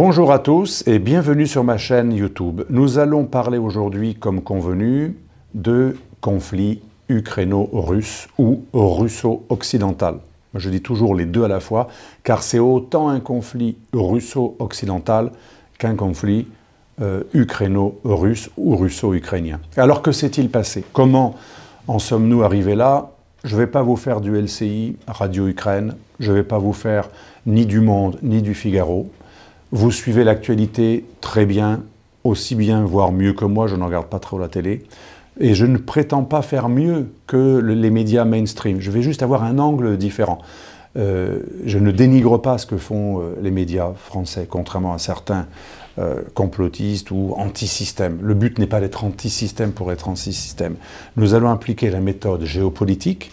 Bonjour à tous et bienvenue sur ma chaîne YouTube. Nous allons parler aujourd'hui, comme convenu, de conflit ukraino-russe ou russo-occidental. Je dis toujours les deux à la fois, car c'est autant un conflit russo-occidental qu'un conflit ukraino-russe ou russo-ukrainien. Alors que s'est-il passé? Comment en sommes-nous arrivés là? Je ne vais pas vous faire du LCI, Radio Ukraine, je ne vais pas vous faire ni du Monde ni du Figaro. Vous suivez l'actualité très bien, aussi bien, voire mieux que moi, je ne regarde pas trop la télé. Et je ne prétends pas faire mieux que les médias mainstream. Je vais juste avoir un angle différent. Je ne dénigre pas ce que font les médias français, contrairement à certains complotistes ou anti-système. Le but n'est pas d'être anti-système pour être anti-système. Nous allons appliquer la méthode géopolitique,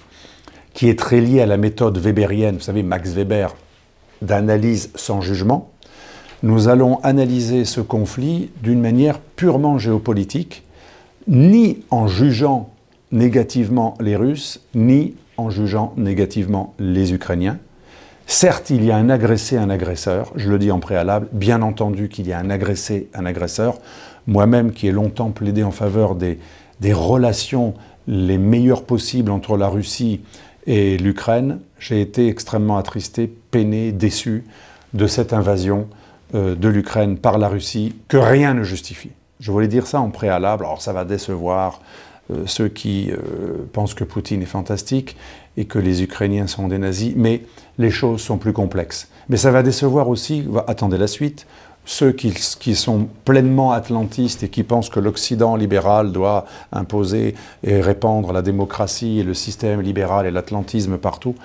qui est très liée à la méthode weberienne, vous savez, Max Weber, d'analyse sans jugement. Nous allons analyser ce conflit d'une manière purement géopolitique, ni en jugeant négativement les Russes, ni en jugeant négativement les Ukrainiens. Certes, il y a un agressé, un agresseur, je le dis en préalable, bien entendu qu'il y a un agressé, un agresseur. Moi-même qui ai longtemps plaidé en faveur des relations les meilleures possibles entre la Russie et l'Ukraine, j'ai été extrêmement attristé, peiné, déçu de cette invasion de l'Ukraine par la Russie, que rien ne justifie. Je voulais dire ça en préalable, alors ça va décevoir ceux qui pensent que Poutine est fantastique et que les Ukrainiens sont des nazis, mais les choses sont plus complexes. Mais ça va décevoir aussi, attendez la suite, ceux qui sont pleinement atlantistes et qui pensent que l'Occident libéral doit imposer et répandre la démocratie et le système libéral et l'atlantisme partout.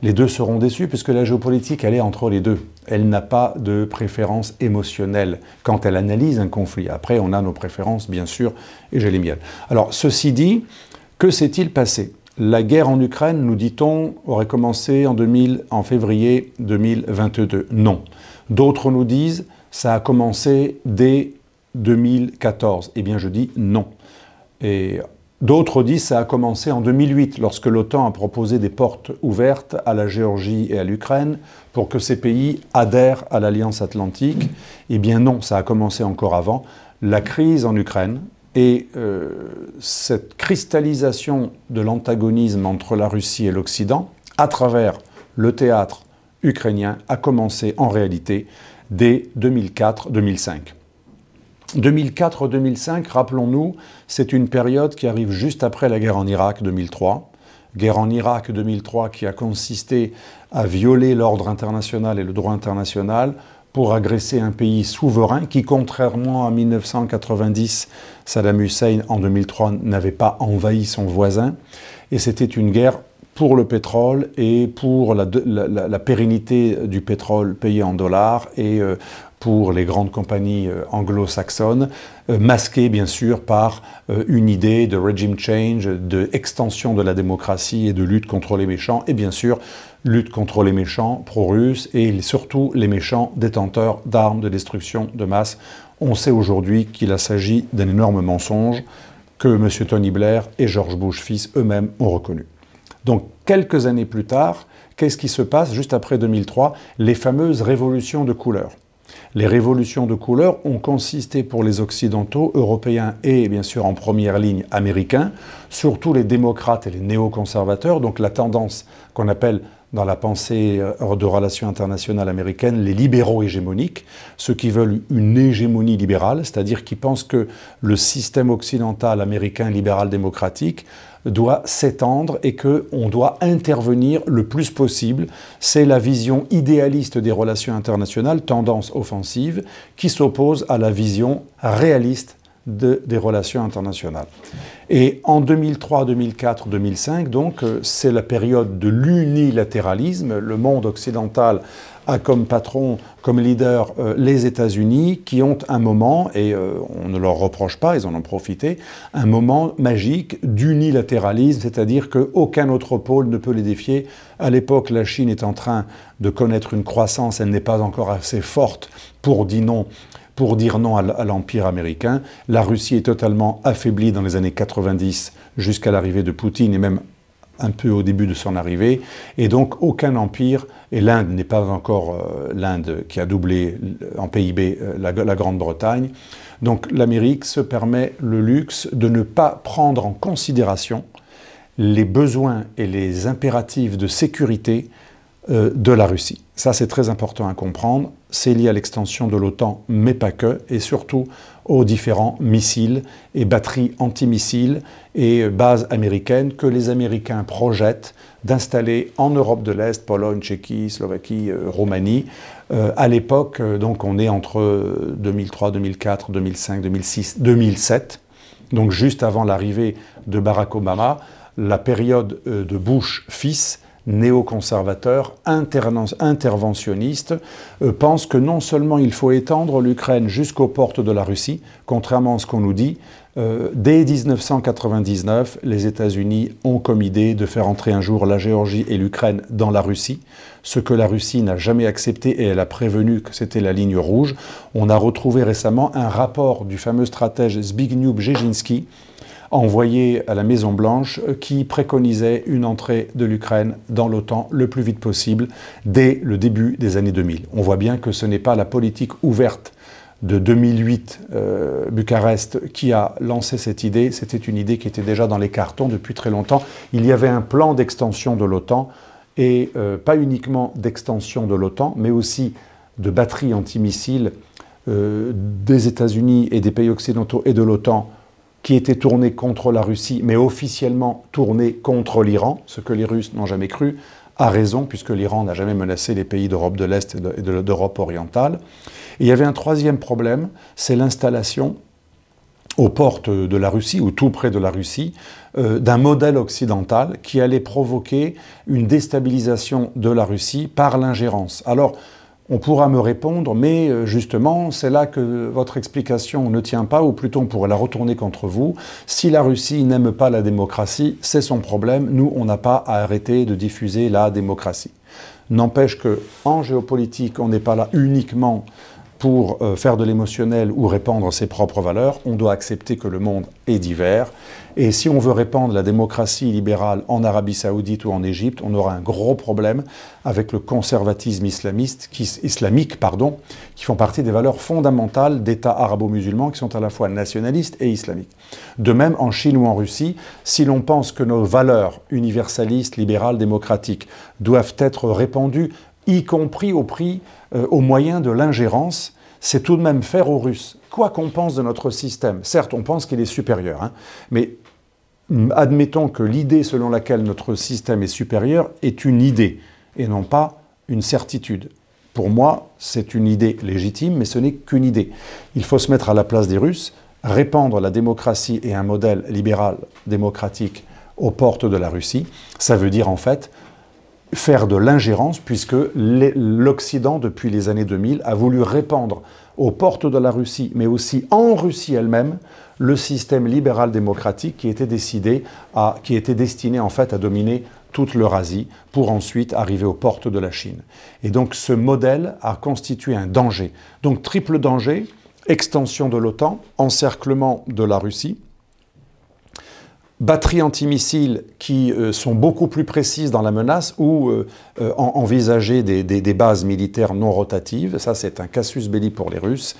Les deux seront déçus puisque la géopolitique, elle est entre les deux. Elle n'a pas de préférence émotionnelle quand elle analyse un conflit. Après, on a nos préférences, bien sûr, et j'ai les miennes. Alors, ceci dit, que s'est-il passé? La guerre en Ukraine, nous dit-on, aurait commencé en février 2022. Non. D'autres nous disent, ça a commencé dès 2014. Eh bien, je dis non. Et d'autres disent que ça a commencé en 2008, lorsque l'OTAN a proposé des portes ouvertes à la Géorgie et à l'Ukraine pour que ces pays adhèrent à l'Alliance Atlantique. Eh bien non, ça a commencé encore avant. La crise en Ukraine et cette cristallisation de l'antagonisme entre la Russie et l'Occident, à travers le théâtre ukrainien, a commencé en réalité dès 2004-2005. 2004-2005, rappelons-nous, c'est une période qui arrive juste après la guerre en Irak 2003. Guerre en Irak 2003 qui a consisté à violer l'ordre international et le droit international pour agresser un pays souverain qui, contrairement à 1990, Saddam Hussein en 2003 n'avait pas envahi son voisin. Et c'était une guerre pour le pétrole et pour la pérennité du pétrole payé en dollars et pour les grandes compagnies anglo-saxonnes, masquées bien sûr par une idée de regime change, d'extension de la démocratie et de lutte contre les méchants, et bien sûr lutte contre les méchants pro-russes et surtout les méchants détenteurs d'armes de destruction de masse. On sait aujourd'hui qu'il s'agit d'un énorme mensonge que M. Tony Blair et George Bush fils eux-mêmes ont reconnu. Donc, quelques années plus tard, qu'est-ce qui se passe juste après 2003? Les fameuses révolutions de couleur. Les révolutions de couleur ont consisté pour les Occidentaux, Européens et bien sûr en première ligne américains, surtout les démocrates et les néoconservateurs, donc la tendance qu'on appelle dans la pensée de relations internationales américaines, les libéraux hégémoniques, ceux qui veulent une hégémonie libérale, c'est-à-dire qui pensent que le système occidental américain libéral-démocratique doit s'étendre et qu'on doit intervenir le plus possible. C'est la vision idéaliste des relations internationales, tendance offensive, qui s'oppose à la vision réaliste des relations internationales. Et en 2003, 2004, 2005, donc, c'est la période de l'unilatéralisme. Le monde occidental a comme patron, comme leader, les États-Unis, qui ont un moment, et on ne leur reproche pas, ils en ont profité, un moment magique d'unilatéralisme, c'est-à-dire qu'aucun autre pôle ne peut les défier. À l'époque, la Chine est en train de connaître une croissance, elle n'est pas encore assez forte pour dire non à l'Empire américain. La Russie est totalement affaiblie dans les années 90 jusqu'à l'arrivée de Poutine et même un peu au début de son arrivée, et donc aucun empire, et l'Inde n'est pas encore l'Inde qui a doublé en PIB la Grande-Bretagne, donc l'Amérique se permet le luxe de ne pas prendre en considération les besoins et les impératifs de sécurité de la Russie. Ça, c'est très important à comprendre. C'est lié à l'extension de l'OTAN, mais pas que, et surtout aux différents missiles et batteries antimissiles et bases américaines que les Américains projettent d'installer en Europe de l'Est, Pologne, Tchéquie, Slovaquie, Roumanie. À l'époque, donc on est entre 2003, 2004, 2005, 2006, 2007, donc juste avant l'arrivée de Barack Obama, la période de Bush fils, néoconservateur, interventionniste, pense que non seulement il faut étendre l'Ukraine jusqu'aux portes de la Russie, contrairement à ce qu'on nous dit, dès 1999, les États-Unis ont comme idée de faire entrer un jour la Géorgie et l'Ukraine dans la Russie, ce que la Russie n'a jamais accepté et elle a prévenu que c'était la ligne rouge. On a retrouvé récemment un rapport du fameux stratège Zbigniew Brzezinski, envoyé à la Maison-Blanche, qui préconisait une entrée de l'Ukraine dans l'OTAN le plus vite possible dès le début des années 2000. On voit bien que ce n'est pas la politique ouverte de 2008, Bucarest, qui a lancé cette idée. C'était une idée qui était déjà dans les cartons depuis très longtemps. Il y avait un plan d'extension de l'OTAN, et pas uniquement d'extension de l'OTAN, mais aussi de batteries antimissiles des États-Unis et des pays occidentaux et de l'OTAN, qui était tourné contre la Russie, mais officiellement tourné contre l'Iran, ce que les Russes n'ont jamais cru, à raison, puisque l'Iran n'a jamais menacé les pays d'Europe de l'Est et d'Europe orientale. Et il y avait un troisième problème, c'est l'installation aux portes de la Russie, ou tout près de la Russie, d'un modèle occidental qui allait provoquer une déstabilisation de la Russie par l'ingérence. Alors, on pourra me répondre, mais justement, c'est là que votre explication ne tient pas, ou plutôt on pourrait la retourner contre vous. Si la Russie n'aime pas la démocratie, c'est son problème. Nous, on n'a pas à arrêter de diffuser la démocratie. N'empêche qu'en géopolitique, on n'est pas là uniquement pour faire de l'émotionnel ou répandre ses propres valeurs. On doit accepter que le monde est divers. Et si on veut répandre la démocratie libérale en Arabie Saoudite ou en Égypte, on aura un gros problème avec le conservatisme islamique, qui font partie des valeurs fondamentales d'États arabo-musulmans qui sont à la fois nationalistes et islamiques. De même, en Chine ou en Russie, si l'on pense que nos valeurs universalistes, libérales, démocratiques doivent être répandues, y compris au moyen de l'ingérence, c'est tout de même faire aux Russes. Quoi qu'on pense de notre système, certes, on pense qu'il est supérieur, mais admettons que l'idée selon laquelle notre système est supérieur est une idée, et non pas une certitude. Pour moi, c'est une idée légitime, mais ce n'est qu'une idée. Il faut se mettre à la place des Russes, répandre la démocratie et un modèle libéral démocratique aux portes de la Russie. Ça veut dire en fait faire de l'ingérence, puisque l'Occident, depuis les années 2000, a voulu répandre aux portes de la Russie, mais aussi en Russie elle-même, le système libéral démocratique qui était destiné en fait à dominer toute l'Eurasie pour ensuite arriver aux portes de la Chine. Et donc ce modèle a constitué un danger. Donc triple danger, extension de l'OTAN, encerclement de la Russie, batteries antimissiles qui sont beaucoup plus précises dans la menace ou envisager des bases militaires non rotatives. Ça, c'est un casus belli pour les Russes.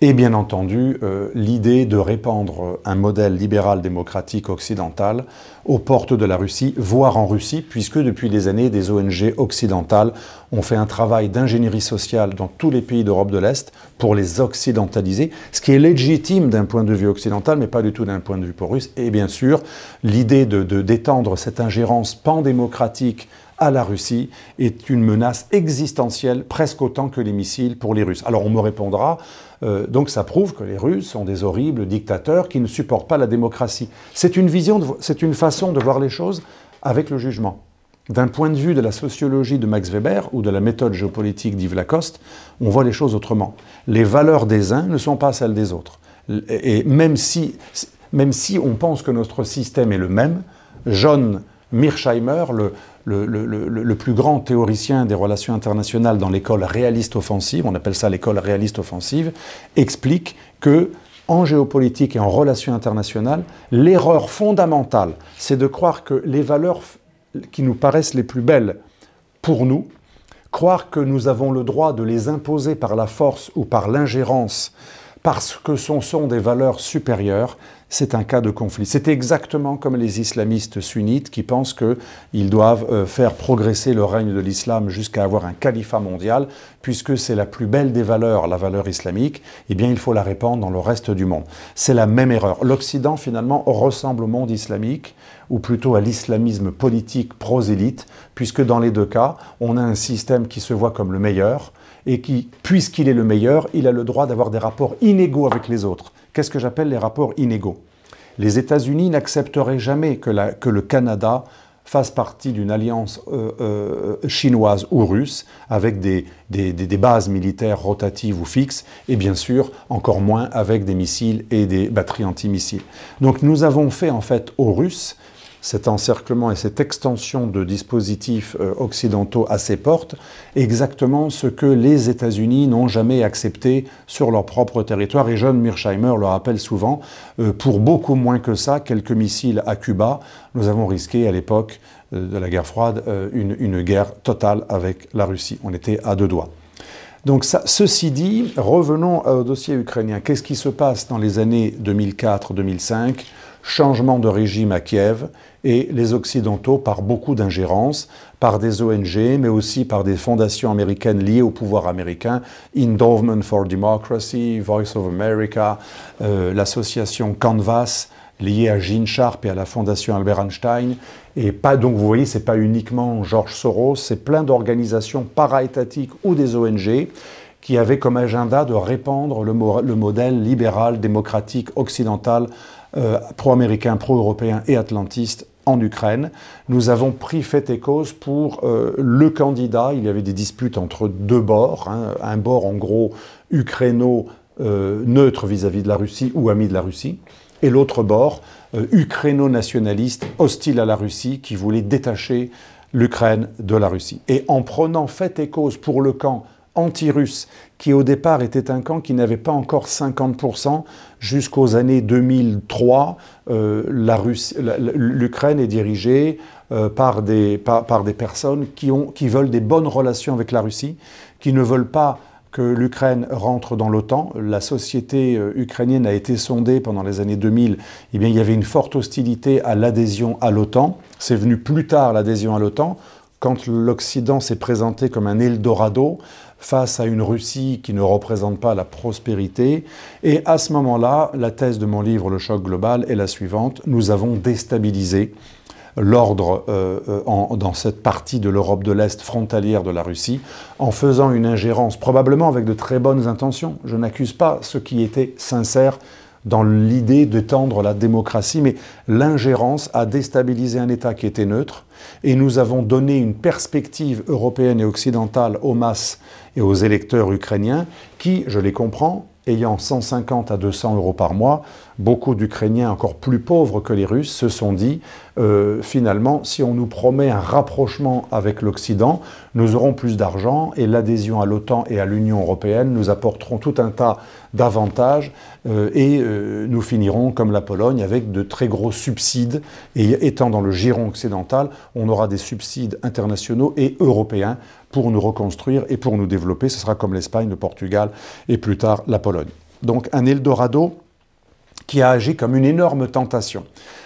Et bien entendu, l'idée de répandre un modèle libéral démocratique occidental aux portes de la Russie, voire en Russie, puisque depuis des années, des ONG occidentales ont fait un travail d'ingénierie sociale dans tous les pays d'Europe de l'Est pour les occidentaliser, ce qui est légitime d'un point de vue occidental, mais pas du tout d'un point de vue pro-russe. Et bien sûr, l'idée d'étendre cette ingérence pan-démocratique à la Russie est une menace existentielle, presque autant que les missiles pour les Russes. Alors on me répondra, donc ça prouve que les Russes sont des horribles dictateurs qui ne supportent pas la démocratie. C'est une façon de voir les choses avec le jugement. D'un point de vue de la sociologie de Max Weber ou de la méthode géopolitique d'Yves Lacoste, on voit les choses autrement. Les valeurs des uns ne sont pas celles des autres. Et même si on pense que notre système est le même, John Mearsheimer, le plus grand théoricien des relations internationales dans l'école réaliste offensive, on appelle ça l'école réaliste offensive, explique que en géopolitique et en relations internationales, l'erreur fondamentale, c'est de croire que les valeurs qui nous paraissent les plus belles pour nous, croire que nous avons le droit de les imposer par la force ou par l'ingérence parce que ce sont des valeurs supérieures, c'est un cas de conflit. C'est exactement comme les islamistes sunnites qui pensent qu'ils doivent faire progresser le règne de l'islam jusqu'à avoir un califat mondial, puisque c'est la plus belle des valeurs, la valeur islamique, eh bien il faut la répandre dans le reste du monde. C'est la même erreur. L'Occident, finalement, ressemble au monde islamique, ou plutôt à l'islamisme politique prosélyte, puisque dans les deux cas, on a un système qui se voit comme le meilleur, et qui, puisqu'il est le meilleur, il a le droit d'avoir des rapports inégaux avec les autres. Qu'est-ce que j'appelle les rapports inégaux? Les États-Unis n'accepteraient jamais que le Canada fasse partie d'une alliance chinoise ou russe avec des bases militaires rotatives ou fixes, et bien sûr, encore moins avec des missiles et des batteries antimissiles. Donc nous avons fait en fait aux Russes cet encerclement et cette extension de dispositifs occidentaux à ses portes, exactement ce que les États-Unis n'ont jamais accepté sur leur propre territoire. Et John Mearsheimer le rappelle souvent, pour beaucoup moins que ça, quelques missiles à Cuba, nous avons risqué à l'époque de la guerre froide une guerre totale avec la Russie. On était à deux doigts. Donc ceci dit, revenons au dossier ukrainien. Qu'est-ce qui se passe dans les années 2004-2005 ? Changement de régime à Kiev et les Occidentaux, par beaucoup d'ingérences, par des ONG, mais aussi par des fondations américaines liées au pouvoir américain, Endowment for Democracy, Voice of America, l'association Canvas, liée à Gene Sharp et à la fondation Albert Einstein. Et pas, donc vous voyez, c'est pas uniquement George Soros, c'est plein d'organisations para-étatiques ou des ONG qui avaient comme agenda de répandre le modèle libéral, démocratique, occidental, pro-américain, pro-européen et atlantiste en Ukraine. Nous avons pris fait et cause pour le candidat. Il y avait des disputes entre deux bords, hein, un bord en gros ukraino-neutre vis-à-vis de la Russie ou ami de la Russie, et l'autre bord ukraino-nationaliste, hostile à la Russie, qui voulait détacher l'Ukraine de la Russie. Et en prenant fait et cause pour le camp anti-russe, qui au départ était un camp qui n'avait pas encore 50%, jusqu'aux années 2003, l'Ukraine est dirigée par des personnes qui veulent des bonnes relations avec la Russie, qui ne veulent pas que l'Ukraine rentre dans l'OTAN. La société ukrainienne a été sondée pendant les années 2000. Eh bien, il y avait une forte hostilité à l'adhésion à l'OTAN. C'est venu plus tard, l'adhésion à l'OTAN, quand l'Occident s'est présenté comme un Eldorado face à une Russie qui ne représente pas la prospérité. Et à ce moment-là, la thèse de mon livre « Le choc global » est la suivante. Nous avons déstabilisé l'ordre dans cette partie de l'Europe de l'Est frontalière de la Russie en faisant une ingérence, probablement avec de très bonnes intentions. Je n'accuse pas ceux qui étaient sincères dans l'idée d'étendre la démocratie, mais l'ingérence a déstabilisé un État qui était neutre, et nous avons donné une perspective européenne et occidentale aux masses et aux électeurs ukrainiens qui, je les comprends, ayant 150 à 200 euros par mois, beaucoup d'Ukrainiens encore plus pauvres que les Russes se sont dit finalement, si on nous promet un rapprochement avec l'Occident, nous aurons plus d'argent et l'adhésion à l'OTAN et à l'Union européenne nous apporteront tout un tas d'avantages et nous finirons comme la Pologne avec de très gros subsides. Et étant dans le giron occidental, on aura des subsides internationaux et européens pour nous reconstruire et pour nous développer. Ce sera comme l'Espagne, le Portugal et plus tard la Pologne. Donc un Eldorado qui a agi comme une énorme tentation.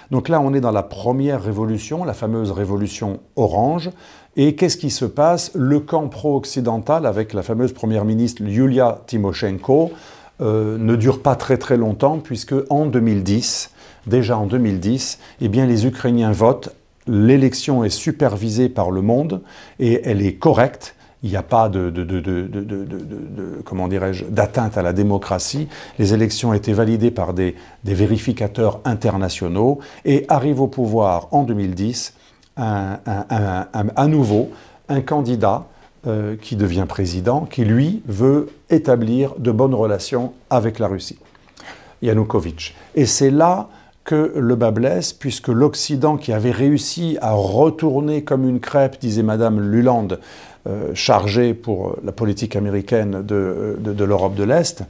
Donc là, on est dans la première révolution, la fameuse révolution orange. Et qu'est-ce qui se passe? Le camp pro-occidental, avec la fameuse première ministre Yulia Tymoshenko, ne dure pas très très longtemps, puisque en 2010, déjà en 2010, eh bien, les Ukrainiens votent. L'élection est supervisée par le monde et elle est correcte. Il n'y a pas comment dirais-je, d'atteinte à la démocratie. Les élections ont été validées par des vérificateurs internationaux et arrive au pouvoir en 2010 à nouveau un candidat qui devient président, qui lui veut établir de bonnes relations avec la Russie, Yanukovych. Et c'est là que le bas blesse, puisque l'Occident, qui avait réussi à retourner comme une crêpe, disait Madame Luland, chargée pour la politique américaine de l'Europe de l'Est,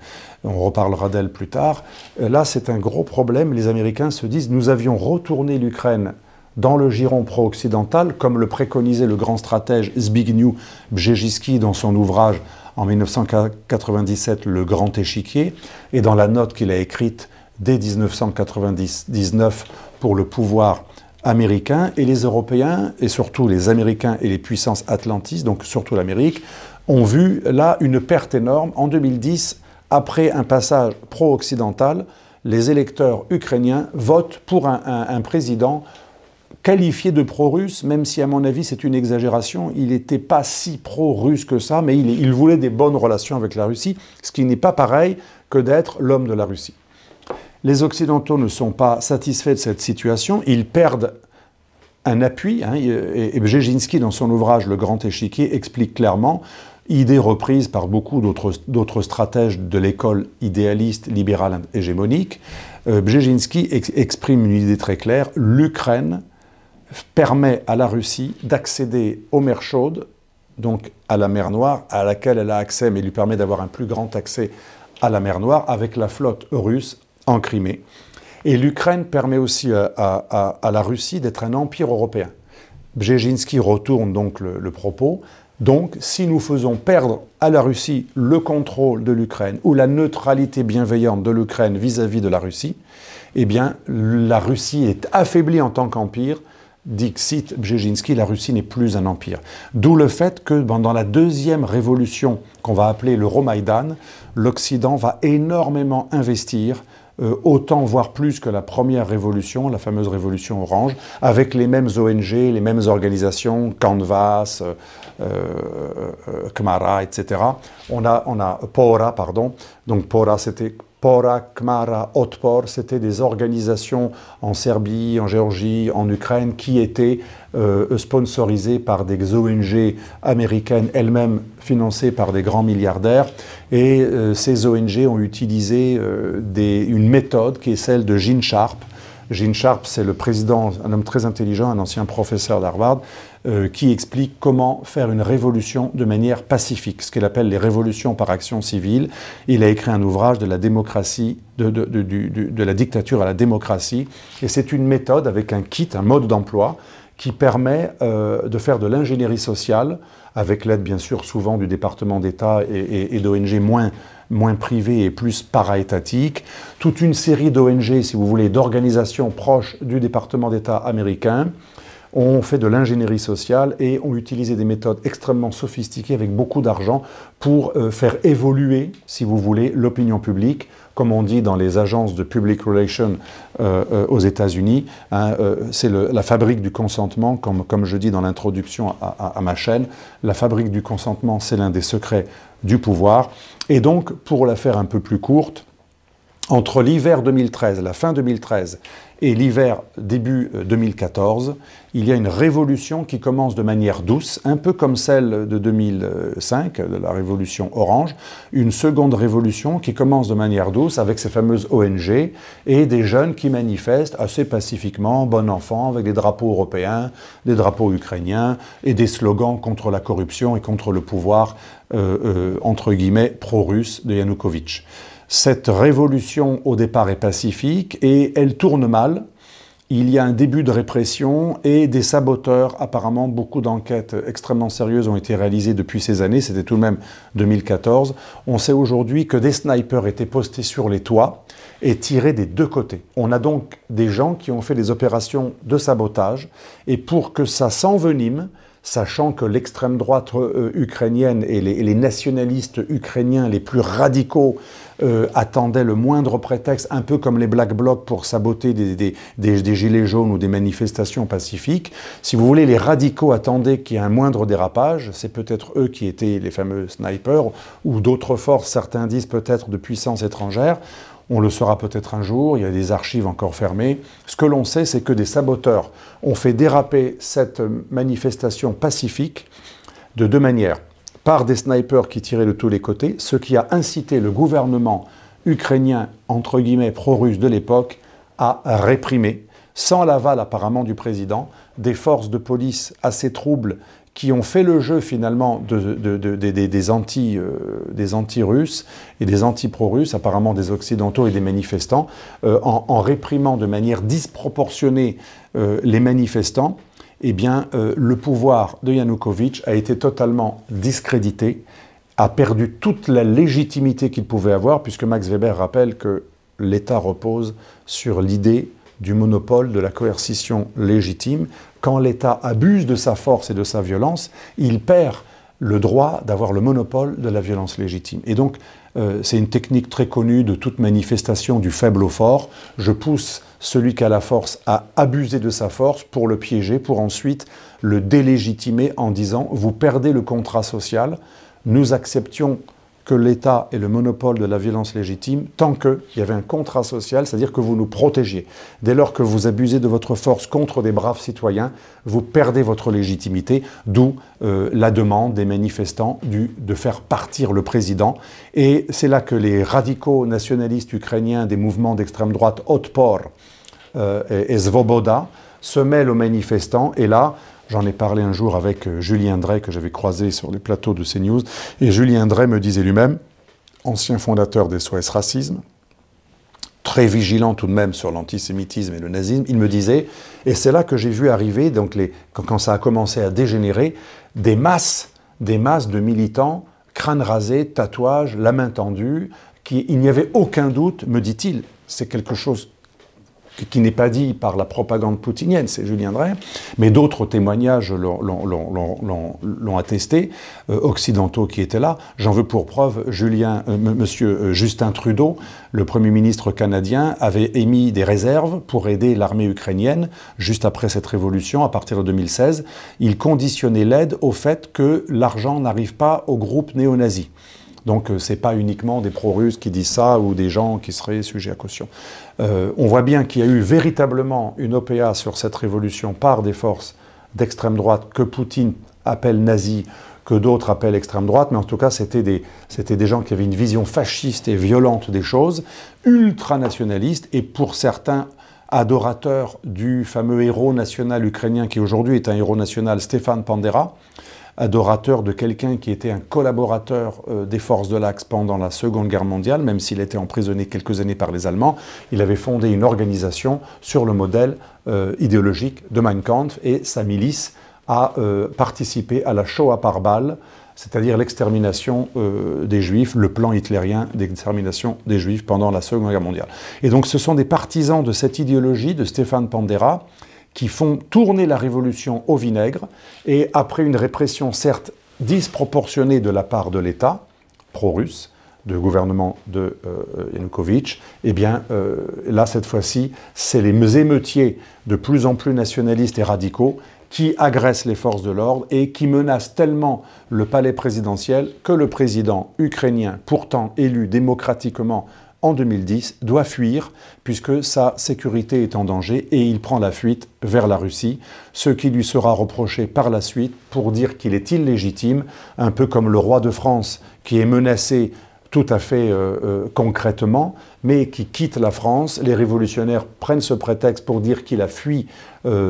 on reparlera d'elle plus tard, là c'est un gros problème. Les Américains se disent, nous avions retourné l'Ukraine dans le giron pro-occidental, comme le préconisait le grand stratège Zbigniew Brzezinski dans son ouvrage en 1997, Le Grand Échiquier, et dans la note qu'il a écrite dès 1999 pour le pouvoir américain. Et les Européens, et surtout les Américains et les puissances atlantistes, donc surtout l'Amérique, ont vu là une perte énorme. En 2010, après un passage pro-occidental, les électeurs ukrainiens votent pour un président qualifié de pro-russe, même si à mon avis c'est une exagération, il n'était pas si pro-russe que ça, mais il voulait des bonnes relations avec la Russie, ce qui n'est pas pareil que d'être l'homme de la Russie. Les Occidentaux ne sont pas satisfaits de cette situation, ils perdent un appui, et Brzezinski, dans son ouvrage Le Grand Échiquier, explique clairement, idée reprise par beaucoup d'autres stratèges de l'école idéaliste, libérale, hégémonique, Brzezinski exprime une idée très claire, l'Ukraine permet à la Russie d'accéder aux mers chaudes, donc à la mer Noire, à laquelle elle a accès, mais lui permet d'avoir un plus grand accès à la mer Noire, avec la flotte russe en Crimée. Et l'Ukraine permet aussi à la Russie d'être un empire européen. Brzezinski retourne donc le propos. Donc, si nous faisons perdre à la Russie le contrôle de l'Ukraine ou la neutralité bienveillante de l'Ukraine vis-à-vis de la Russie, eh bien, la Russie est affaiblie en tant qu'empire. Dixit Brzezinski, la Russie n'est plus un empire. D'où le fait que dans la deuxième révolution qu'on va appeler l'Euromaïdan, l'Occident va énormément investir, autant voire plus que la première révolution, la fameuse révolution orange, avec les mêmes ONG, les mêmes organisations, Canvas, Kmara, etc. On a Pora, pardon. Donc Pora, c'était Pora, Kmara, Otpor, c'était des organisations en Serbie, en Géorgie, en Ukraine, qui étaient sponsorisées par des ONG américaines, elles-mêmes financées par des grands milliardaires. Et ces ONG ont utilisé une méthode qui est celle de Gene Sharp. Gene Sharp, c'est le président, un homme très intelligent, un ancien professeur d'Harvard, qui explique comment faire une révolution de manière pacifique, ce qu'il appelle les révolutions par action civile. Il a écrit un ouvrage de la démocratie, de la dictature à la démocratie, et c'est une méthode avec un kit, un mode d'emploi, qui permet de faire de l'ingénierie sociale, avec l'aide bien sûr souvent du département d'État et d'ONG moins privées et plus para-étatiques, toute une série d'ONG, si vous voulez, d'organisations proches du département d'État américain, ont fait de l'ingénierie sociale et ont utilisé des méthodes extrêmement sophistiquées avec beaucoup d'argent pour faire évoluer, si vous voulez, l'opinion publique, comme on dit dans les agences de public relations aux États-Unis. C'est la fabrique du consentement, comme je dis dans l'introduction à ma chaîne. La fabrique du consentement, c'est l'un des secrets du pouvoir. Et donc, pour la faire un peu plus courte, entre l'hiver 2013, la fin 2013, et l'hiver début 2014, il y a une révolution qui commence de manière douce, un peu comme celle de 2005, de la révolution orange, une seconde révolution qui commence de manière douce avec ces fameuses ONG et des jeunes qui manifestent assez pacifiquement, bon enfant, avec des drapeaux européens, des drapeaux ukrainiens et des slogans contre la corruption et contre le pouvoir, entre guillemets, pro-russe de Yanukovych. Cette révolution, au départ, est pacifique et elle tourne mal. Il y a un début de répression et des saboteurs. Apparemment, beaucoup d'enquêtes extrêmement sérieuses ont été réalisées depuis ces années. C'était tout de même 2014. On sait aujourd'hui que des snipers étaient postés sur les toits et tirés des deux côtés. On a donc des gens qui ont fait des opérations de sabotage. Et pour que ça s'envenime, sachant que l'extrême droite ukrainienne et les nationalistes ukrainiens les plus radicaux attendaient le moindre prétexte, un peu comme les Black Blocs pour saboter des gilets jaunes ou des manifestations pacifiques. Si vous voulez, les radicaux attendaient qu'il y ait un moindre dérapage. C'est peut-être eux qui étaient les fameux snipers, ou d'autres forces, certains disent peut-être de puissances étrangères. On le saura peut-être un jour, il y a des archives encore fermées. Ce que l'on sait, c'est que des saboteurs ont fait déraper cette manifestation pacifique de deux manières. Par des snipers qui tiraient de tous les côtés, ce qui a incité le gouvernement ukrainien, entre guillemets, pro-russe de l'époque, à réprimer, sans l'aval apparemment du président, des forces de police assez troubles qui ont fait le jeu finalement des anti-russes et des anti-pro-russes, apparemment des occidentaux et des manifestants, en réprimant de manière disproportionnée les manifestants. Eh bien, le pouvoir de Yanukovych a été totalement discrédité, a perdu toute la légitimité qu'il pouvait avoir, puisque Max Weber rappelle que l'État repose sur l'idée du monopole de la coercition légitime. Quand l'État abuse de sa force et de sa violence, il perd le droit d'avoir le monopole de la violence légitime. Et donc, c'est une technique très connue de toute manifestation du faible au fort. Je pousse celui qui a la force à abuser de sa force pour le piéger, pour ensuite le délégitimer en disant « vous perdez le contrat social, nous acceptions que l'État ait le monopole de la violence légitime tant qu'il y avait un contrat social, c'est-à-dire que vous nous protégiez. Dès lors que vous abusez de votre force contre des braves citoyens, vous perdez votre légitimité, d'où la demande des manifestants de faire partir le président. Et c'est là que les radicaux nationalistes ukrainiens des mouvements d'extrême droite Otpor et Svoboda se mêlent aux manifestants, et là, j'en ai parlé un jour avec Julien Drey, que j'avais croisé sur les plateaux de CNews, et Julien Drey me disait lui-même, ancien fondateur des SOS Racisme, très vigilant tout de même sur l'antisémitisme et le nazisme, il me disait, et c'est là que j'ai vu arriver, donc quand ça a commencé à dégénérer, des masses de militants, crâne rasé, tatouages, la main tendue, il n'y avait aucun doute, me dit-il, c'est quelque chose qui n'est pas dit par la propagande poutinienne, c'est Julien Drey, mais d'autres témoignages l'ont attesté, occidentaux qui étaient là. J'en veux pour preuve, monsieur Justin Trudeau, le Premier ministre canadien, avait émis des réserves pour aider l'armée ukrainienne juste après cette révolution, à partir de 2016. Il conditionnait l'aide au fait que l'argent n'arrive pas aux groupes néo-nazis. Donc, ce n'est pas uniquement des pro-russes qui disent ça ou des gens qui seraient sujets à caution. On voit bien qu'il y a eu véritablement une OPA sur cette révolution par des forces d'extrême droite que Poutine appelle nazis, que d'autres appellent extrême droite, mais en tout cas, c'était des gens qui avaient une vision fasciste et violente des choses, ultranationalistes, et pour certains adorateurs du fameux héros national ukrainien qui aujourd'hui est un héros national, Stéphane Bandera, adorateur de quelqu'un qui était un collaborateur des forces de l'Axe pendant la Seconde Guerre mondiale, même s'il était emprisonné quelques années par les Allemands. Il avait fondé une organisation sur le modèle idéologique de Mein Kampf, et sa milice a participé à la Shoah par balle, c'est-à-dire l'extermination des Juifs, le plan hitlérien d'extermination des Juifs pendant la Seconde Guerre mondiale. Et donc ce sont des partisans de cette idéologie de Stéphane Bandera qui font tourner la révolution au vinaigre, et après une répression certes disproportionnée de la part de l'État pro-russe, du gouvernement de Yanukovych, eh bien là cette fois-ci, c'est les émeutiers de plus en plus nationalistes et radicaux qui agressent les forces de l'ordre et qui menacent tellement le palais présidentiel que le président ukrainien, pourtant élu démocratiquement en 2010, doit fuir puisque sa sécurité est en danger, et il prend la fuite vers la Russie, ce qui lui sera reproché par la suite pour dire qu'il est illégitime, un peu comme le roi de France qui est menacé tout à fait concrètement, mais qui quitte la France. Les révolutionnaires prennent ce prétexte pour dire qu'il a fui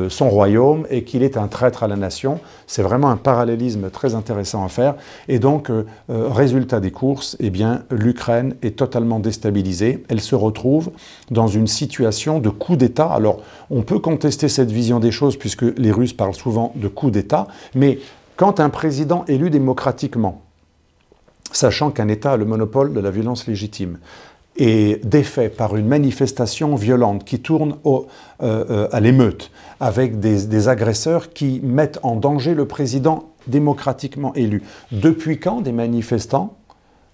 son royaume et qu'il est un traître à la nation. C'est vraiment un parallélisme très intéressant à faire. Et donc, résultat des courses, eh bien, l'Ukraine est totalement déstabilisée. Elle se retrouve dans une situation de coup d'État. Alors, on peut contester cette vision des choses puisque les Russes parlent souvent de coup d'État, mais quand un président élu démocratiquement, sachant qu'un État a le monopole de la violence légitime, et défait par une manifestation violente qui tourne à l'émeute, avec des agresseurs qui mettent en danger le président démocratiquement élu. Depuis quand des manifestants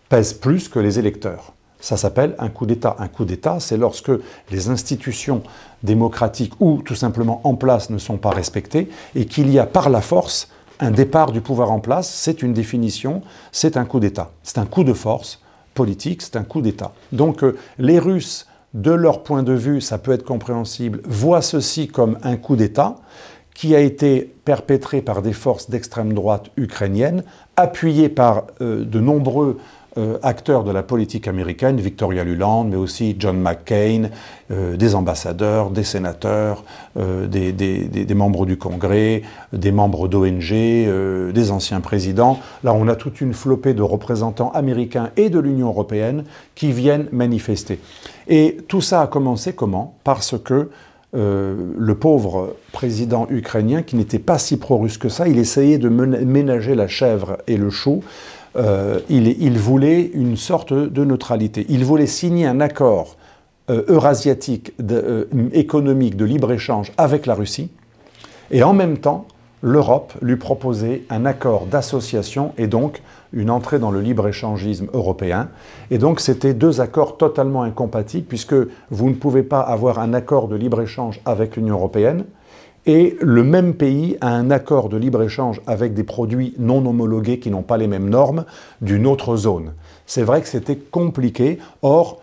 pèsent plus que les électeurs? Ça s'appelle un coup d'État. Un coup d'État, c'est lorsque les institutions démocratiques ou tout simplement en place ne sont pas respectées et qu'il y a par la force un départ du pouvoir en place. C'est une définition, c'est un coup d'État. C'est un coup de force politique, c'est un coup d'État. Donc les Russes, de leur point de vue, ça peut être compréhensible, voient ceci comme un coup d'État qui a été perpétré par des forces d'extrême droite ukrainiennes, appuyées par de nombreux acteurs de la politique américaine, Victoria Nuland, mais aussi John McCain, des ambassadeurs, des sénateurs, des membres du Congrès, des membres d'ONG, des anciens présidents. Là, on a toute une flopée de représentants américains et de l'Union européenne qui viennent manifester. Et tout ça a commencé comment? Parce que le pauvre président ukrainien, qui n'était pas si pro-russe que ça, il essayait de ménager la chèvre et le chou. Il voulait une sorte de neutralité. Il voulait signer un accord eurasiatique économique de libre-échange avec la Russie. Et en même temps, l'Europe lui proposait un accord d'association et donc une entrée dans le libre-échangisme européen. Et donc c'était deux accords totalement incompatibles puisque vous ne pouvez pas avoir un accord de libre-échange avec l'Union européenne et le même pays a un accord de libre-échange avec des produits non homologués qui n'ont pas les mêmes normes d'une autre zone. C'est vrai que c'était compliqué. Or,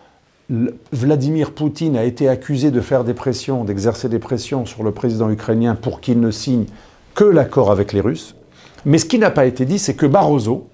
Vladimir Poutine a été accusé de faire des pressions, d'exercer des pressions sur le président ukrainien pour qu'il ne signe que l'accord avec les Russes. Mais ce qui n'a pas été dit, c'est que Barroso,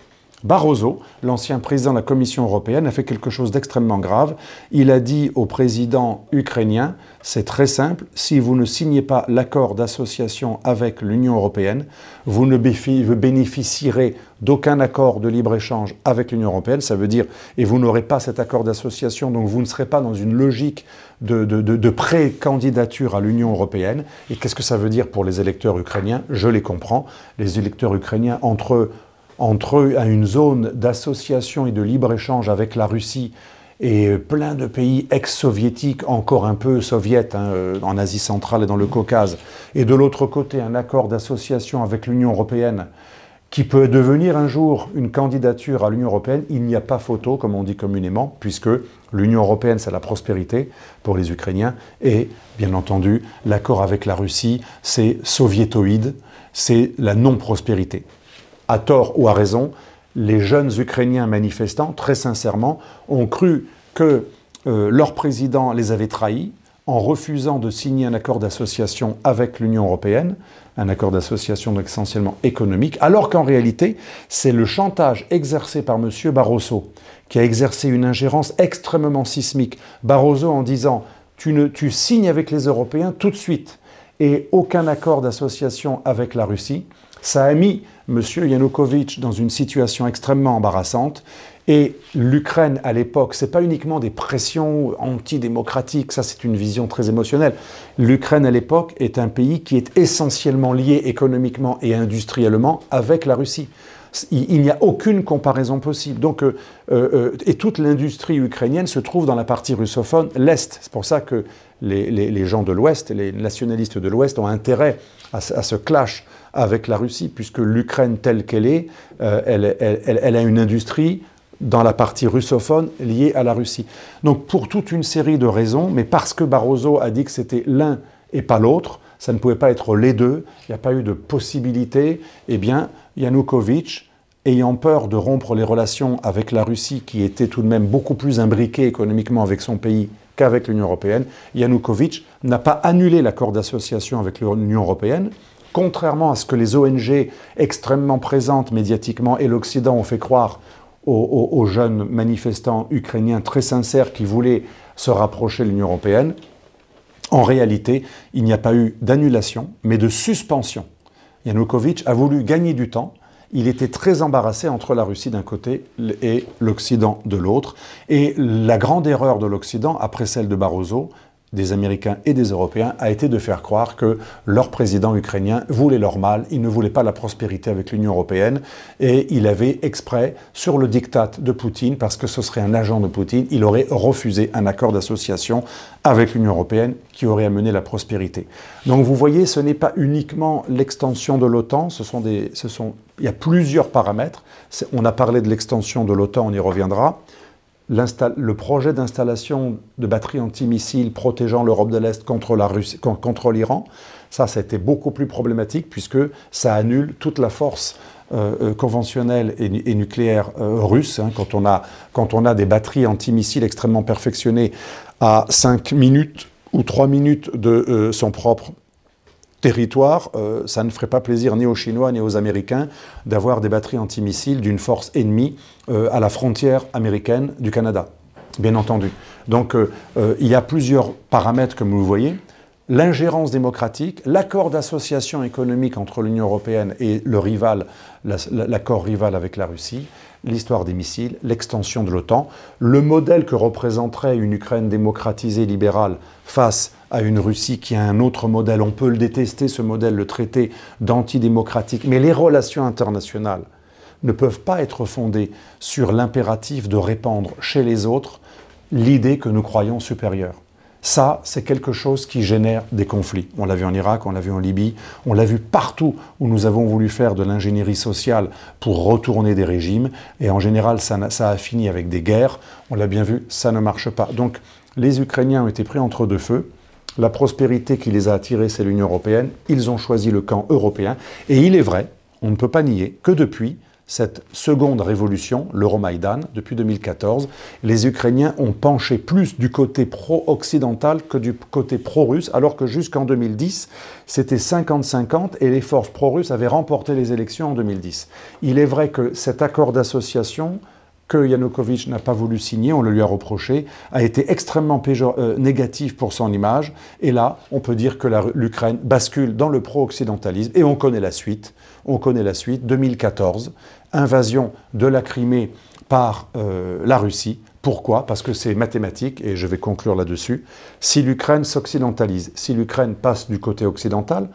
l'ancien président de la Commission européenne, a fait quelque chose d'extrêmement grave. Il a dit au président ukrainien, c'est très simple, si vous ne signez pas l'accord d'association avec l'Union européenne, vous ne bénéficierez d'aucun accord de libre-échange avec l'Union européenne, ça veut dire, et vous n'aurez pas cet accord d'association, donc vous ne serez pas dans une logique de pré-candidature à l'Union européenne. Et qu'est-ce que ça veut dire pour les électeurs ukrainiens? Je les comprends. Les électeurs ukrainiens, entre eux, à une zone d'association et de libre-échange avec la Russie et plein de pays ex-soviétiques, encore un peu soviètes, en Asie centrale et dans le Caucase, et de l'autre côté un accord d'association avec l'Union européenne qui peut devenir un jour une candidature à l'Union européenne, il n'y a pas photo, comme on dit communément, puisque l'Union européenne, c'est la prospérité pour les Ukrainiens, et bien entendu, l'accord avec la Russie, c'est soviétoïde, c'est la non-prospérité. À tort ou à raison, les jeunes Ukrainiens manifestants, très sincèrement, ont cru que leur président les avait trahis en refusant de signer un accord d'association avec l'Union européenne, un accord d'association essentiellement économique, alors qu'en réalité, c'est le chantage exercé par M. Barroso qui a exercé une ingérence extrêmement sismique. Barroso en disant « tu signes avec les Européens tout de suite » et aucun accord d'association avec la Russie. Ça a mis M. Yanukovych dans une situation extrêmement embarrassante. Et l'Ukraine, à l'époque, ce n'est pas uniquement des pressions antidémocratiques, ça c'est une vision très émotionnelle. L'Ukraine, à l'époque, est un pays qui est essentiellement lié économiquement et industriellement avec la Russie. Il n'y a aucune comparaison possible. Donc, et toute l'industrie ukrainienne se trouve dans la partie russophone, l'Est. C'est pour ça que les gens de l'Ouest, les nationalistes de l'Ouest ont intérêt à ce clash avec la Russie, puisque l'Ukraine telle qu'elle est, elle a une industrie dans la partie russophone liée à la Russie. Donc pour toute une série de raisons, mais parce que Barroso a dit que c'était l'un et pas l'autre, ça ne pouvait pas être les deux, il n'y a pas eu de possibilité, eh bien Yanukovych, ayant peur de rompre les relations avec la Russie, qui était tout de même beaucoup plus imbriquée économiquement avec son pays qu'avec l'Union européenne, Yanukovych n'a pas annulé l'accord d'association avec l'Union européenne, contrairement à ce que les ONG extrêmement présentes médiatiquement et l'Occident ont fait croire aux jeunes manifestants ukrainiens très sincères qui voulaient se rapprocher de l'Union européenne. En réalité, il n'y a pas eu d'annulation, mais de suspension. Yanukovych a voulu gagner du temps. Il était très embarrassé entre la Russie d'un côté et l'Occident de l'autre. Et la grande erreur de l'Occident, après celle de Barroso, des Américains et des Européens, a été de faire croire que leur président ukrainien voulait leur mal, il ne voulait pas la prospérité avec l'Union européenne, et il avait exprès, sur le diktat de Poutine, parce que ce serait un agent de Poutine, il aurait refusé un accord d'association avec l'Union européenne qui aurait amené la prospérité. Donc vous voyez, ce n'est pas uniquement l'extension de l'OTAN, il y a plusieurs paramètres. On a parlé de l'extension de l'OTAN, on y reviendra. Le projet d'installation de batteries antimissiles protégeant l'Europe de l'Est contre l'Iran, ça a été beaucoup plus problématique puisque ça annule toute la force conventionnelle et nucléaire russe. Quand on a des batteries antimissiles extrêmement perfectionnées à 5 minutes ou 3 minutes de son propre territoire, ça ne ferait pas plaisir ni aux Chinois ni aux Américains d'avoir des batteries antimissiles d'une force ennemie à la frontière américaine du Canada, bien entendu. Donc il y a plusieurs paramètres, comme vous le voyez. L'ingérence démocratique, l'accord d'association économique entre l'Union européenne et le rival, l'accord rival avec la Russie, l'histoire des missiles, l'extension de l'OTAN, le modèle que représenterait une Ukraine démocratisée, libérale, face à une Russie qui a un autre modèle. On peut le détester, ce modèle, le traiter d'antidémocratique, mais les relations internationales ne peuvent pas être fondées sur l'impératif de répandre chez les autres l'idée que nous croyons supérieure. Ça, c'est quelque chose qui génère des conflits. On l'a vu en Irak, on l'a vu en Libye, on l'a vu partout où nous avons voulu faire de l'ingénierie sociale pour retourner des régimes. Et en général, ça a fini avec des guerres. On l'a bien vu, ça ne marche pas. Donc, les Ukrainiens ont été pris entre deux feux. La prospérité qui les a attirés, c'est l'Union européenne. Ils ont choisi le camp européen. Et il est vrai, on ne peut pas nier, que depuis cette seconde révolution, l'Euromaïdan, depuis 2014, les Ukrainiens ont penché plus du côté pro-occidental que du côté pro-russe, alors que jusqu'en 2010, c'était 50-50 et les forces pro-russes avaient remporté les élections en 2010. Il est vrai que cet accord d'association que Yanukovych n'a pas voulu signer, on le lui a reproché, a été extrêmement négatif pour son image. Et là, on peut dire que l'Ukraine bascule dans le pro-occidentalisme. Et on connaît la suite. On connaît la suite. 2014, invasion de la Crimée par la Russie. Pourquoi? Parce que c'est mathématique, et je vais conclure là-dessus. Si l'Ukraine s'occidentalise, si l'Ukraine passe du côté occidental,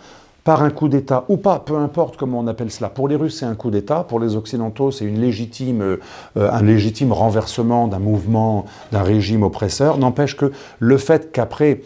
par un coup d'État ou pas, peu importe comment on appelle cela. Pour les Russes, c'est un coup d'État. Pour les Occidentaux, c'est un légitime renversement d'un mouvement, d'un régime oppresseur. N'empêche que le fait qu'après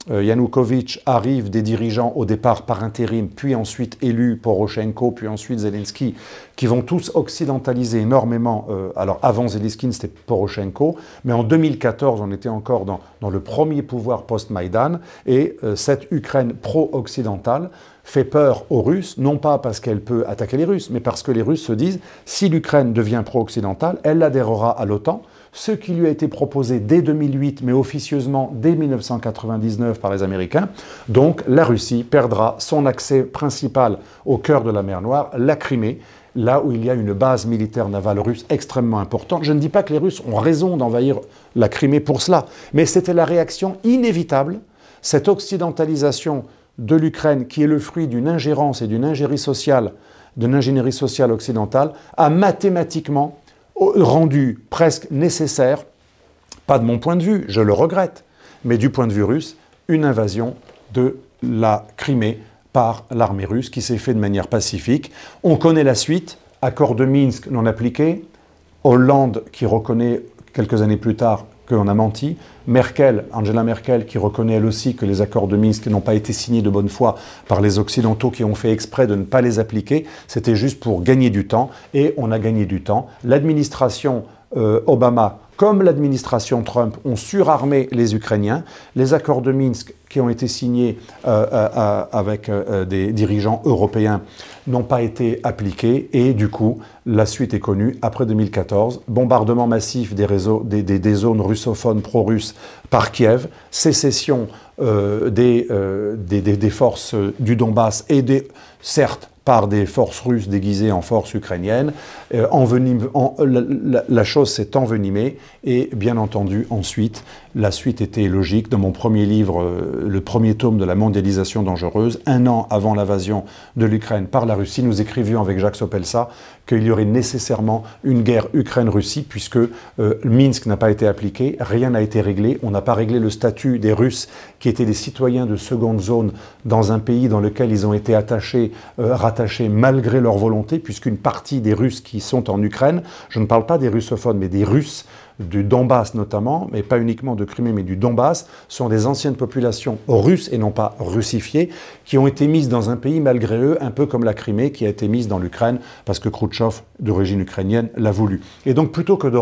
Yanukovych arrive des dirigeants au départ par intérim, puis ensuite élus, Poroshenko, puis ensuite Zelensky, qui vont tous occidentaliser énormément. Alors avant Zelensky, c'était Poroshenko, mais en 2014, on était encore dans le premier pouvoir post-Maïdan, et cette Ukraine pro-occidentale fait peur aux Russes, non pas parce qu'elle peut attaquer les Russes, mais parce que les Russes se disent, si l'Ukraine devient pro-occidentale, elle adhérera à l'OTAN, ce qui lui a été proposé dès 2008, mais officieusement dès 1999 par les Américains. Donc la Russie perdra son accès principal au cœur de la mer Noire, la Crimée, là où il y a une base militaire navale russe extrêmement importante. Je ne dis pas que les Russes ont raison d'envahir la Crimée pour cela, mais c'était la réaction inévitable, cette occidentalisation de l'Ukraine, qui est le fruit d'une ingérence et d'une ingénierie sociale occidentale, a mathématiquement rendu presque nécessaire, pas de mon point de vue, je le regrette, mais du point de vue russe, une invasion de la Crimée par l'armée russe qui s'est fait de manière pacifique. On connaît la suite, accord de Minsk non appliqué, Hollande qui reconnaît quelques années plus tard qu'on a menti, Angela Merkel, qui reconnaît elle aussi que les accords de Minsk n'ont pas été signés de bonne foi par les Occidentaux qui ont fait exprès de ne pas les appliquer, c'était juste pour gagner du temps, et on a gagné du temps. L'administration Obama, comme l'administration Trump, ont surarmé les Ukrainiens. Les accords de Minsk qui ont été signés avec des dirigeants européens n'ont pas été appliqués et du coup, la suite est connue. Après 2014, bombardement massif des zones russophones pro-russes par Kiev, sécession des forces du Donbass et certes, par des forces russes déguisées en forces ukrainiennes. La chose s'est envenimée et bien entendu ensuite, la suite était logique. Dans mon premier livre, le premier tome de la mondialisation dangereuse, 1 an avant l'invasion de l'Ukraine par la Russie, nous écrivions avec Jacques Sopelsa qu'il y aurait nécessairement une guerre Ukraine-Russie puisque Minsk n'a pas été appliqué, rien n'a été réglé, on n'a pas réglé le statut des Russes qui étaient des citoyens de seconde zone dans un pays dans lequel ils ont été rattachés malgré leur volonté, puisqu'une partie des Russes qui sont en Ukraine, je ne parle pas des russophones, mais des Russes du Donbass notamment, mais pas uniquement de Crimée, mais du Donbass, sont des anciennes populations russes et non pas russifiées, qui ont été mises dans un pays malgré eux, un peu comme la Crimée qui a été mise dans l'Ukraine, parce que Khrouchtchev, d'origine ukrainienne, l'a voulu. Et donc plutôt que de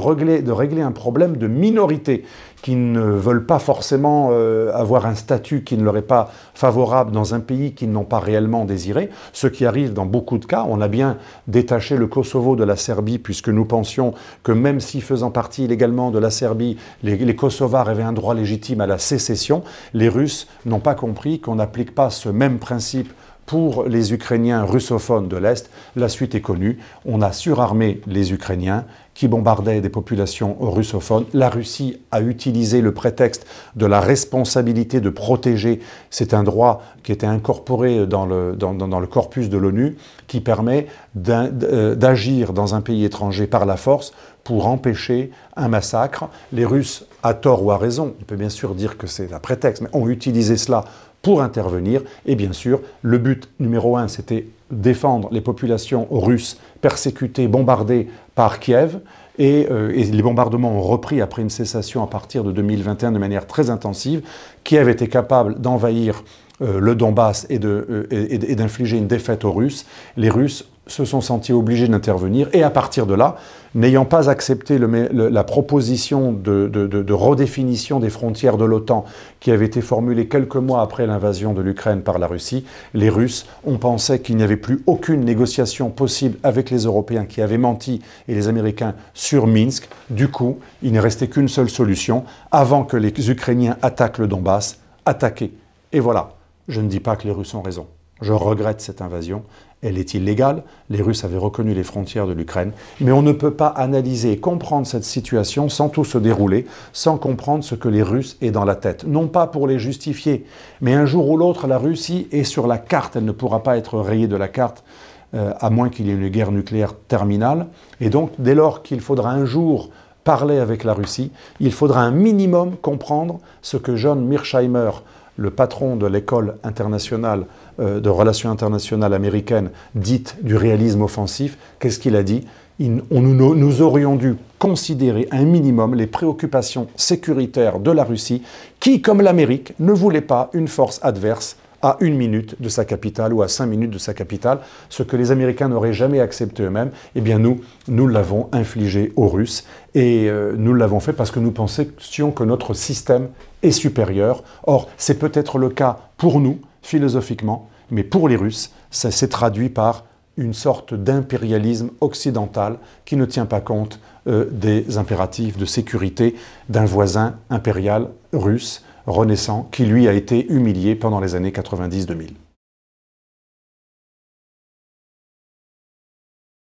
régler un problème de minorité qui ne veulent pas forcément avoir un statut qui ne leur est pas favorable dans un pays qu'ils n'ont pas réellement désiré, ce qui arrive dans beaucoup de cas. On a bien détaché le Kosovo de la Serbie puisque nous pensions que même si faisant partie illégalement de la Serbie, les Kosovars avaient un droit légitime à la sécession, les Russes n'ont pas compris qu'on n'applique pas ce même principe pour les Ukrainiens russophones de l'Est, la suite est connue. On a surarmé les Ukrainiens qui bombardaient des populations russophones. La Russie a utilisé le prétexte de la responsabilité de protéger. C'est un droit qui était incorporé dans le corpus de l'ONU qui permet d'agir dans un pays étranger par la force pour empêcher un massacre. Les Russes, à tort ou à raison, on peut bien sûr dire que c'est un prétexte, mais ont utilisé cela pour intervenir. Et bien sûr, le but numéro 1, c'était défendre les populations russes persécutées, bombardées par Kiev. Et les bombardements ont repris après une cessation à partir de 2021 de manière très intensive. Kiev était capable d'envahir le Donbass et d'infliger une défaite aux Russes. Les Russes se sont sentis obligés d'intervenir. Et à partir de là, n'ayant pas accepté la proposition de redéfinition des frontières de l'OTAN qui avait été formulée quelques mois après l'invasion de l'Ukraine par la Russie, les Russes ont pensé qu'il n'y avait plus aucune négociation possible avec les Européens qui avaient menti et les Américains sur Minsk. Du coup, il ne restait qu'une seule solution, avant que les Ukrainiens attaquent le Donbass, attaquer. Et voilà, je ne dis pas que les Russes ont raison. Je regrette cette invasion. Elle est illégale, les Russes avaient reconnu les frontières de l'Ukraine, mais on ne peut pas analyser et comprendre cette situation sans tout se dérouler, sans comprendre ce que les Russes aient dans la tête. Non pas pour les justifier, mais un jour ou l'autre, la Russie est sur la carte, elle ne pourra pas être rayée de la carte, à moins qu'il y ait une guerre nucléaire terminale. Et donc, dès lors qu'il faudra un jour parler avec la Russie, il faudra un minimum comprendre ce que John Mearsheimer, le patron de l'école internationale de relations internationales américaines dite du réalisme offensif, qu'est-ce qu'il a dit? Nous aurions dû considérer un minimum les préoccupations sécuritaires de la Russie, qui, comme l'Amérique, ne voulait pas une force adverse à 1 minute de sa capitale ou à 5 minutes de sa capitale, ce que les Américains n'auraient jamais accepté eux-mêmes. Eh bien nous l'avons infligé aux Russes et nous l'avons fait parce que nous pensions que notre système est supérieur. Or, c'est peut-être le cas pour nous, philosophiquement, mais pour les Russes, ça s'est traduit par une sorte d'impérialisme occidental qui ne tient pas compte des impératifs de sécurité d'un voisin impérial russe renaissant qui lui a été humilié pendant les années 90-2000.